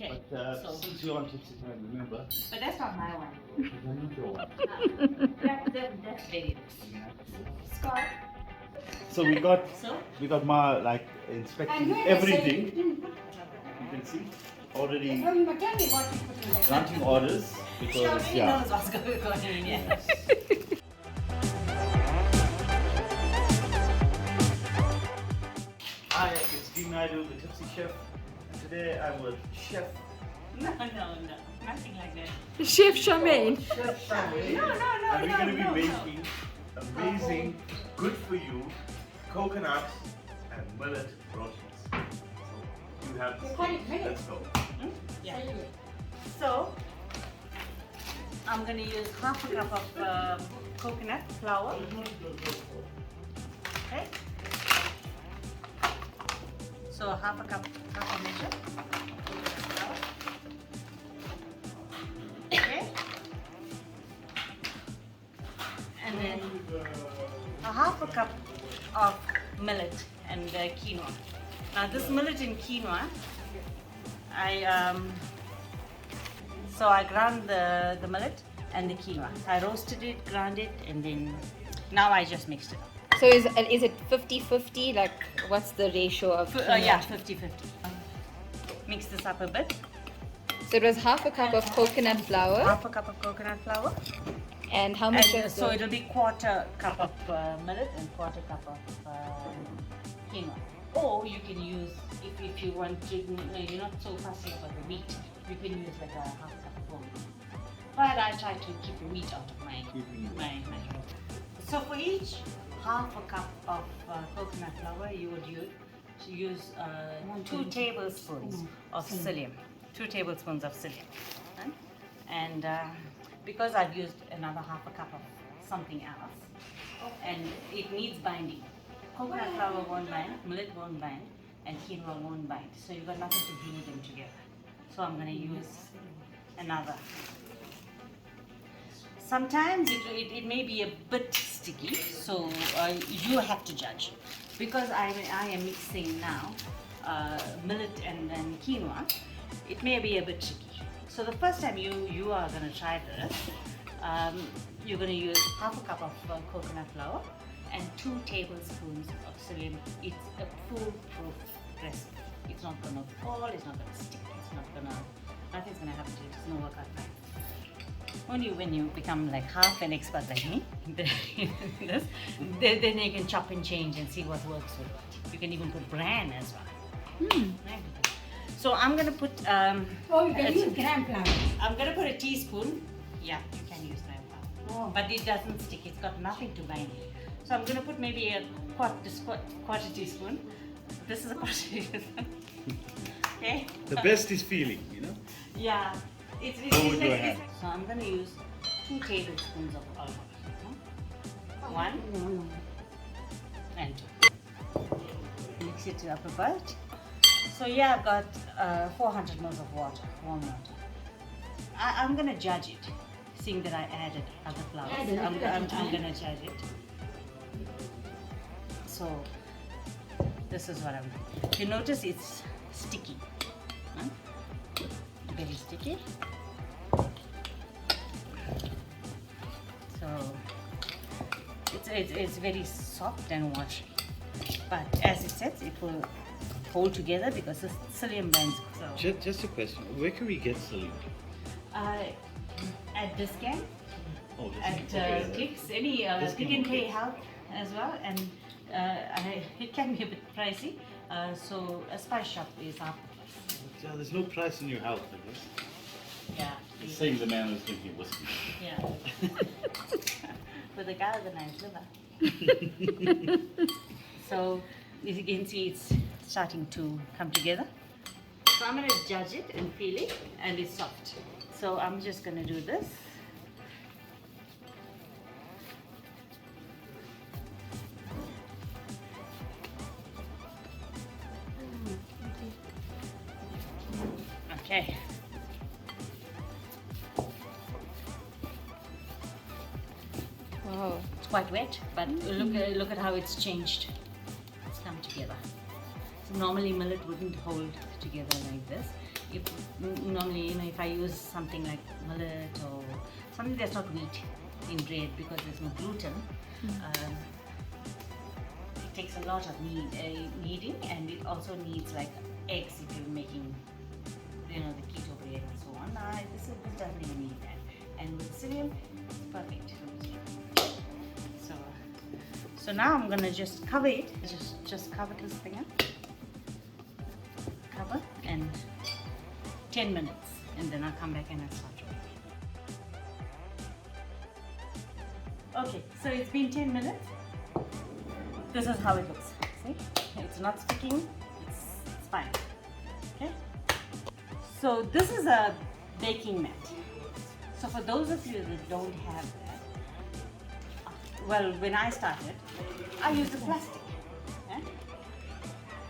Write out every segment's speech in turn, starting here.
Okay. But So, since you wanted to remember, but that's not my one. I need your one. That's very nice. Scott. So we got my like inspecting everything. You can see already granting orders because He knows what's going on in here. Yes. Hi, it's Dean Naidu, the Tipsy Chef, and today I'm with Chef. No, nothing like that. Chef Charmaine. Chef Thyme. No, And we're going to be no. making amazing, good for you coconut and millet rotis. So you have to let's go. Yeah. So, I'm going to use half a cup of coconut flour. Okay. So half a measure. Flour. Okay. And then a half a cup of millet and quinoa. Now this millet and quinoa, so I ground the millet and the quinoa. I roasted it, ground it, and then now I just mixed it up. So is it 50-50? Like, what's the ratio of? Yeah, 50-50. Mix this up a bit. So it was half a cup of coconut flour. Half a cup of coconut flour. And how much And of so the... it'll be quarter cup of millet and quarter cup of quinoa. Or you can use, if you want to, you're not so fussy about the wheat, you can use like a half cup of whole wheat. But I try to keep the wheat out of my. So for each half a cup of coconut flour, you would use 2 tablespoons of psyllium. 2 tablespoons of psyllium. Right? And because I've used another half a cup of something else, and it needs binding. Coconut flour won't bind, millet won't bind, and quinoa won't bind. So you've got nothing to glue them together. So I'm going to use another. Sometimes it may be a bit sticky, so you have to judge. Because I am mixing now millet and then quinoa, it may be a bit tricky. So the first time you are going to try this, you're going to use half a cup of coconut flour and 2 tablespoons of psyllium. It's a foolproof recipe. It's not going to fall, it's not going to stick, nothing's going to happen to it, it's going to work out fine. Only when you become like half an expert like me, then you can chop and change and see what works with what. You can even put bran as well. Right? So I'm going to put... you can use gram flour. I'm going to put a teaspoon. Yeah, you can use gram flour. Oh. But it doesn't stick. It's got nothing to bind it. So I'm going to put maybe a quarter teaspoon. This is a quarter teaspoon. Okay? The best is feeling, you know? Yeah. It's Over your hand. So I'm going to use 2 tablespoons of olive oil. 1 and 2. Mix it up a bit. So yeah, I've got 400 ml of water, warm water. I'm going to judge it, seeing that I added other flours. I'm going to judge it. So this is what I'm doing. You notice it's sticky. Huh? Very sticky. So it's very soft and watery. But as it sets, it will hold together because the psyllium binds. So Just a question, where can we get psyllium? at Discount, Oh, at Clicks, any Click and Pay help as well, and it can be a bit pricey. So a spice shop is our place. Yeah, there's no price in your house, I guess. Yeah. Saying the man who's drinking whiskey. Yeah. With a guy with a nice liver. So as you can see, it's starting to come together. So I'm going to judge it and feel it, and it's soft. So I'm just going to do this. Okay. Wow. It's quite wet, but look at how it's changed. It's come together. So normally millet wouldn't hold together like this. If normally, if I use something like millet or something that's not wheat in bread because there's no gluten, it takes a lot of kneading, and it also needs like eggs if you're making, the keto bread and so on. This doesn't even need that. And with cereal, it's perfect. So now I'm gonna just cover it. Just cover this thing up. Cover and 10 minutes, and then I'll come back and I'll start rolling. Okay, so it's been 10 minutes. This is how it looks. See, it's not sticking. It's fine. Okay. So this is a baking mat. So for those of you that don't have that, well, when I started, I used the plastic.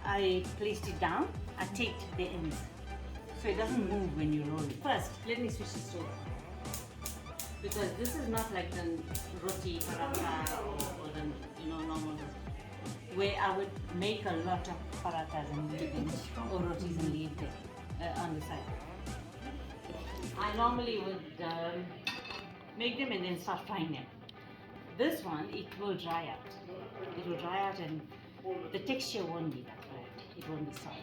I placed it down. I taped the ends so it doesn't move when you roll it. First, let me switch this over, because this is not like the roti paratha or the normal roti, where I would make a lot of parathas and leave them, or rotis and leave them on the side. I normally would make them and then start frying them. This one, it will dry out. It will dry out and the texture won't be that right. It won't be soft.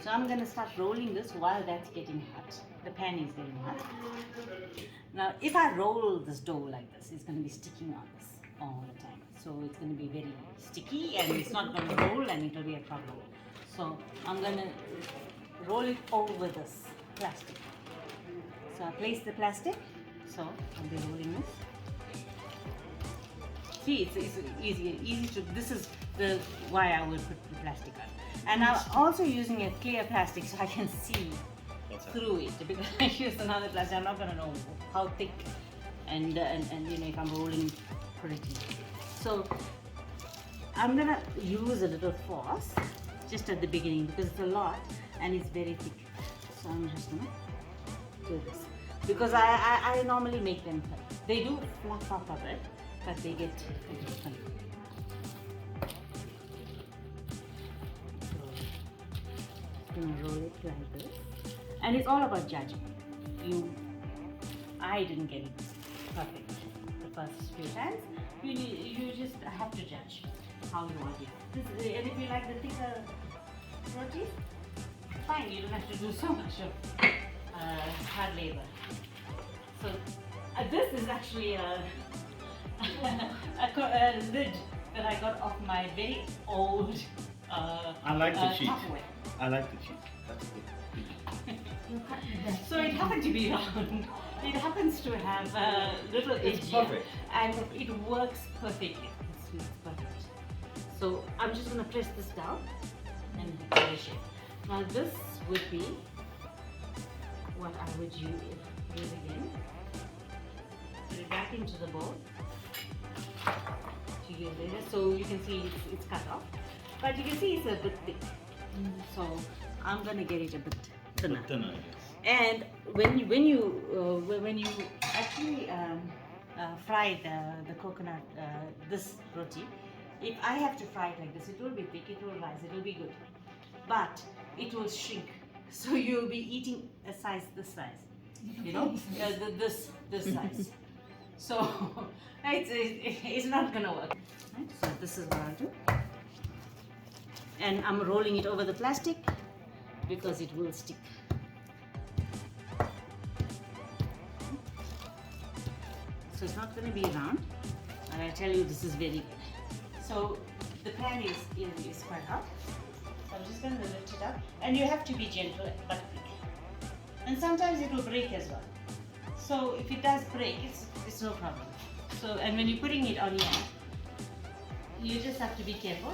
So I'm going to start rolling this while that's getting hot. The pan is getting hot. Now, if I roll this dough like this, it's going to be sticking on this all the time. So it's going to be very sticky and it's not going to roll and it will be a problem. So I'm going to roll it over this plastic. So I place the plastic. So I'll be rolling this. See, it's easy to. This is why I would put the plastic on. And I'm also using a clear plastic so I can see through it, because I used another plastic. I'm not going to know how thick and if I'm rolling pretty. So I'm going to use a little force just at the beginning because it's a lot and it's very thick. So I'm just going to do this because I normally make them funny. They do fluff up a bit, but they get funny. Roll it like this, and it's all about judging. I didn't get it perfect the first few times. You just have to judge how you want it. And if you like the thicker rotis, fine. You don't have to do so much of hard labor. So this is actually a lid that I got off my very old. I like the cheese. Tupperware. I like the cheese. That's good. So it happened to be round. It happens to have a little edge, perfect. and it works perfectly. It's perfect. So I'm just going to press this down and polish it. Now this would be what I would use again. Put it back into the bowl to use later. So you can see it's cut off. But you can see it's a bit thick, so I'm gonna get it a bit thinner. And when you actually fry the coconut, this roti, if I have to fry it like this, it will be thick, it will rise, it will be good, but it will shrink. So you'll be eating a size this size, this size. So it's not gonna work. Right? So this is what I'll do. And I'm rolling it over the plastic because it will stick. So it's not going to be round, and I tell you this is very good. So the pan is quite hot. So I'm just going to lift it up, and you have to be gentle but quick. And sometimes it will break as well. So if it does break, it's no problem. So, and when you're putting it on here, you just have to be careful.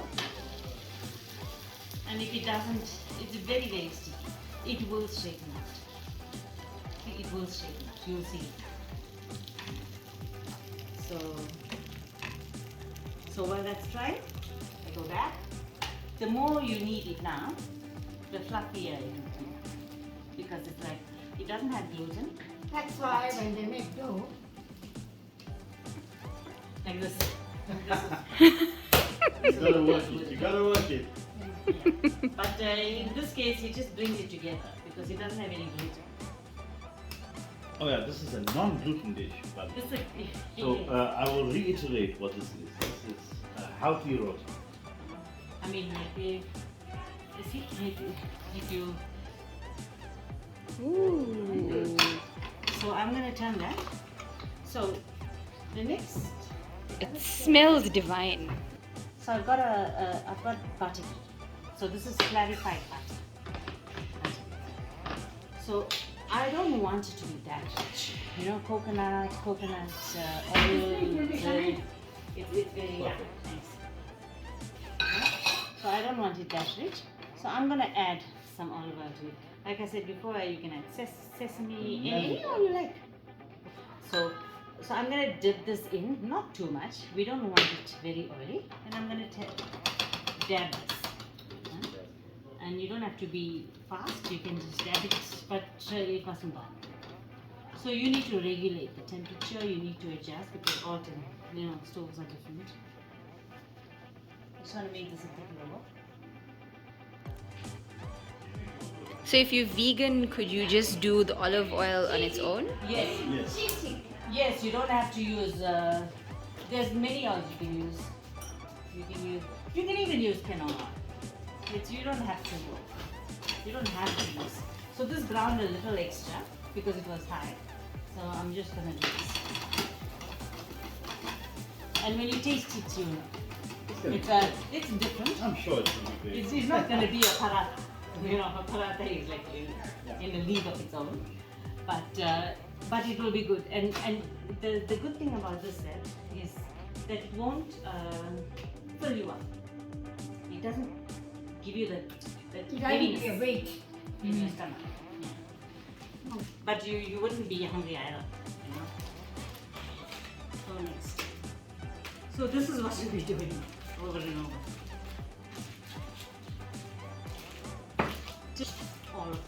And if it doesn't, it's very, very sticky. It will straighten out. It will straighten out. You'll see it. So while that's drying, I go back. The more you knead it now, the fluffier it will be. Because it's like, it doesn't have gluten. That's why when they make dough, Like this. You gotta work it. You gotta work it. Yeah. But in this case, he just brings it together because it doesn't have any gluten. Oh yeah, this is a non-gluten dish. But This is so I will reiterate what this is. This is healthy roti. I mean, like if you. Ooh. So I'm gonna turn that. So the next. It smells divine. So I've got I've got butter. So this is clarified butter. So I don't want it to be that rich. You know, coconut oil. Yeah, thanks. So I don't want it that rich. So I'm gonna add some olive oil to it. Like I said before, you can add sesame, any oil you like. So I'm gonna dip this in, not too much. We don't want it very oily, and I'm gonna dab this. And you don't have to be fast. You can just dab it, but it mustn't burn. So you need to regulate the temperature. You need to adjust because all stoves are different. I just want to make this a bit lower. So if you're vegan, could you just do the olive oil on its own? Yes. Yes. Yes, you don't have to use. There's many oils you can use. You can even use canola. You don't have to. You don't have to use. So this ground a little extra because it was high. So I'm just gonna do this. And when you taste it, you know it's different. I'm sure it's going to be great. It's not gonna be a paratha. You know, a paratha is like in a league of its own. But it will be good. And the good thing about this set is that it won't fill you up. It doesn't give you that heaviness It weight. in your stomach. Yeah. But you wouldn't be hungry either. You know. So next. So this is what you'll be doing over and over. Just all of it.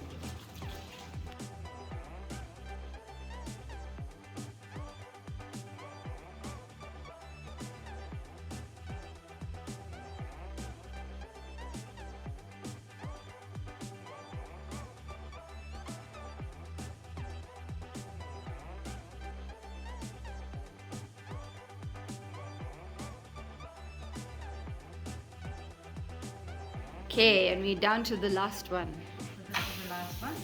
Okay, and we're down to the last one. So this is the last one.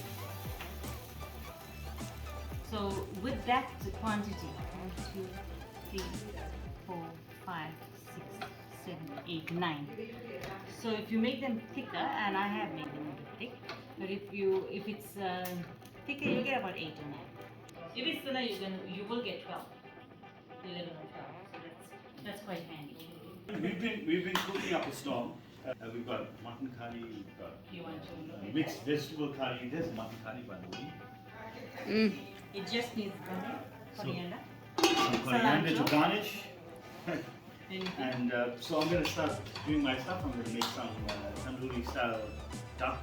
So with that quantity, 1, 2, 3, 4, 5, 6, 7, 8, 9. So if you make them thicker, and I have made them a bit thick, but if it's thicker, you get about 8 or 9. If it's thinner, you will get 12, 11 or 12. So that's quite handy. We've been cooking up a storm. We've got mutton curry, we've got You want to? mixed vegetable curry. There's mutton curry, by the way. It just needs coriander. Some coriander to Cilantro. garnish. Anything. And so I'm going to start doing my stuff. I'm going to make some tandoori style duck.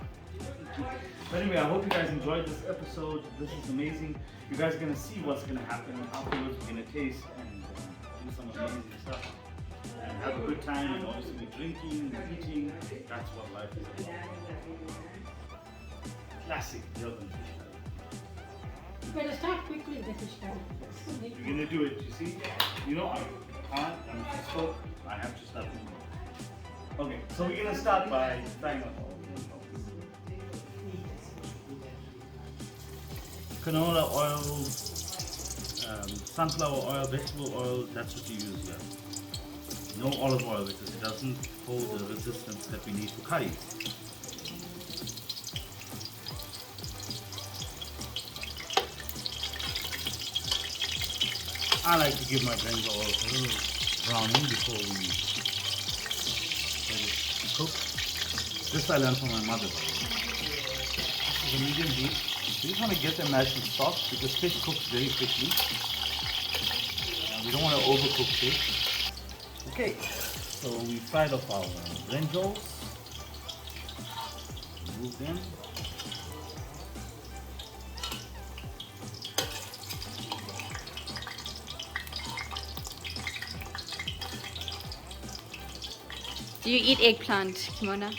But anyway, I hope you guys enjoyed this episode. This is amazing. You guys are going to see what's going to happen afterwards. We're going to taste and do some amazing stuff. And have a good time, and obviously drinking and eating. That's what life is about. Classic Durban fish curry. You better start quickly with the fish curry. You're going to do it, you see? You know, I can't, I'm just spoke. I have to start moving. Okay, so we're going to start by frying up all canola oil, sunflower oil, vegetable oil, that's what you use here. No olive oil because it doesn't hold the resistance that we need for curry. I like to give my brinjal a little browning before we let it cook. This I learned from my mother. This is a medium heat. You just want to get them nice and soft because fish cooks very quickly. We don't want to overcook fish. Okay, so we fried off our brinjals. Remove them. Do you eat eggplant, Kimona?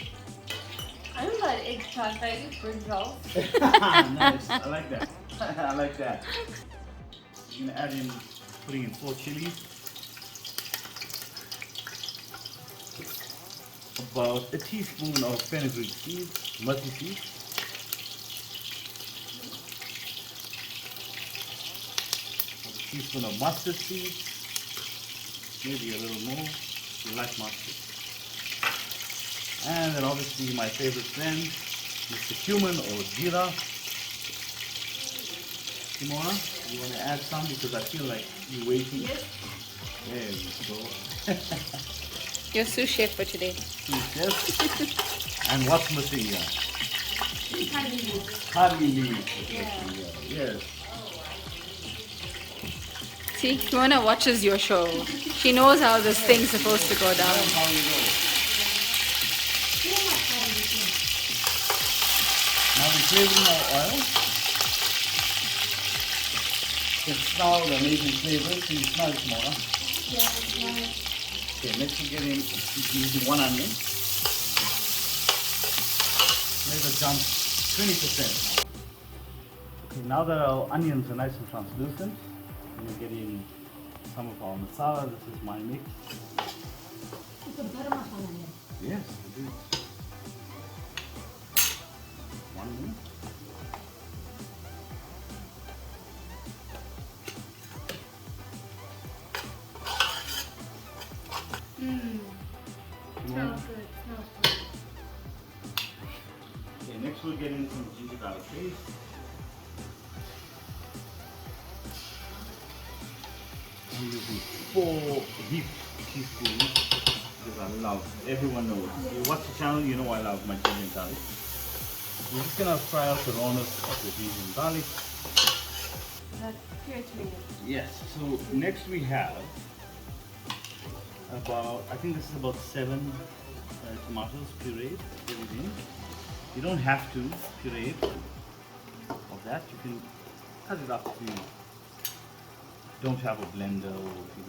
I don't got egg tart, I eat brinjal. Nice. I like that. I like that. You're gonna add in, putting in 4 chilies, about a teaspoon of fenugreek seeds, multi seeds, a teaspoon of mustard seeds, maybe a little more if you like mustard. And then obviously my favorite blend, Mr. Cumin or Jeera. Simona, you want to add some because I feel like you're waiting. Yes. There you go. Your sous chef for today. Yes. And what's missing here? Curry leaves. Yes. See, Fiona watches your show. She knows how this thing's supposed to go down. How you know? Now we're flavoring our oil. It smells amazing flavor. Can you smell it, Simona? Okay, next we're getting using 1 onion. Flavor jumps 20% now. Okay, now that our onions are nice and translucent, we're getting some of our masala. This is my mix. It's a butter masala. Yes, it is. 1 minute. Smells good, smells good. Okay, next we're getting some ginger garlic paste. I'm using 4 deep teaspoons because I love, everyone knows. You watch the channel, you know I love my ginger and garlic. We're just gonna fry out the rawness of the ginger and garlic. That's good to me. Yes, so next we have about, I think this is about 7 tomatoes pureed, everything. You don't have to puree it of that. You can cut it up if you don't have a blender or if you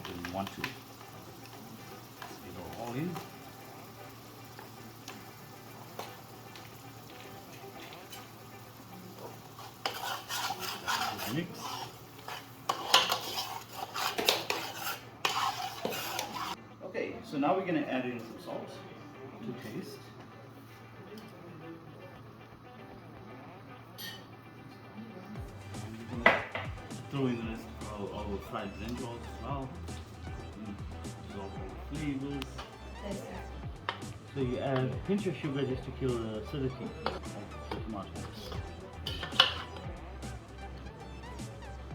don't want to. Just get it all in. Mix. Okay, so now we're going to add in some salt to taste. And we're going to throw in the rest of our fried brinjals as well. Absorb all the flavors. So you add a pinch of sugar just to kill the acidity of the tomatoes.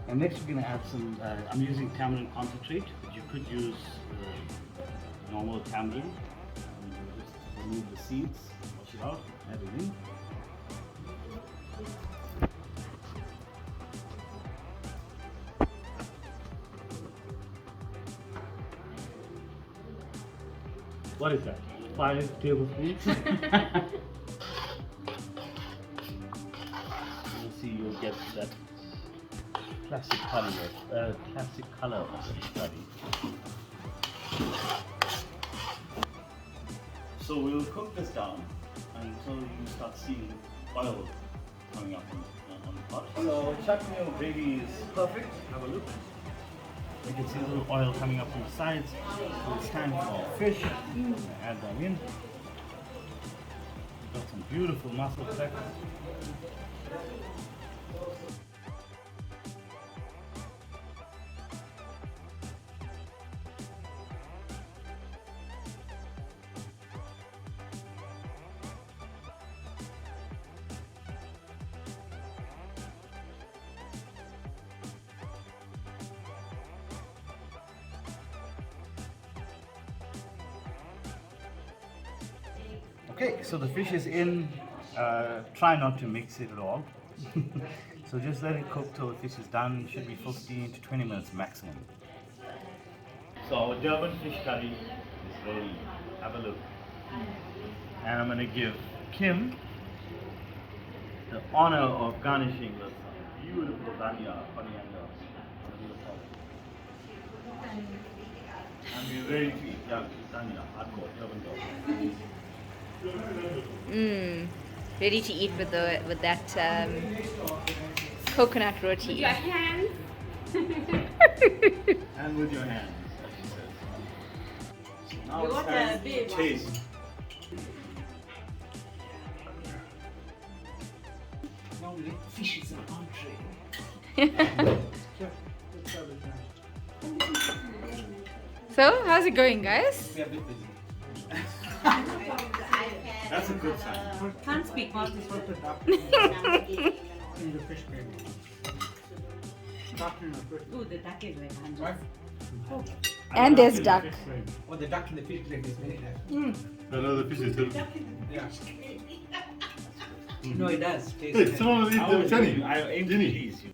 And next we're going to add some, I'm using tamarind concentrate, but you could use normal tamarind. And just remove the seeds, wash it out, add it in. What is that? 5 tablespoons? You'll see, you'll get that classic color of the curry. So we'll cook this down until you start seeing oil coming up on the pot. So chutney or gravy is perfect. Have a look. You can see a little oil coming up from the sides. So it's time for our fish. Add that in. Got some beautiful mussel fleck. Okay, so the fish is in. Try not to mix it at all. So just let it cook till the fish is done. Should be 15 to 20 minutes maximum. So our Durban fish curry is ready. Have a look. And I'm going to give Kim the honor of garnishing with some beautiful dhania, coriander. And we're ready to eat. Yeah, dhania, hardcore, Durban dog. Ready to eat with that coconut roti. Your hands. And with your hands. So now You it's want a time big to one? taste. Normally, fish is an entree. So, how's it going, guys? We are a bit busy. That's a good sign. Can't speak. In the fish gravy. Duck in the fish. Ooh, the duck is like 100. Right? And there's duck. Oh, the duck in the fish gravy is very nice. Another fish is too. Yeah. No, it does. Taste Hey, nice. someone eat the Jenny. I aim to Jenny. please you.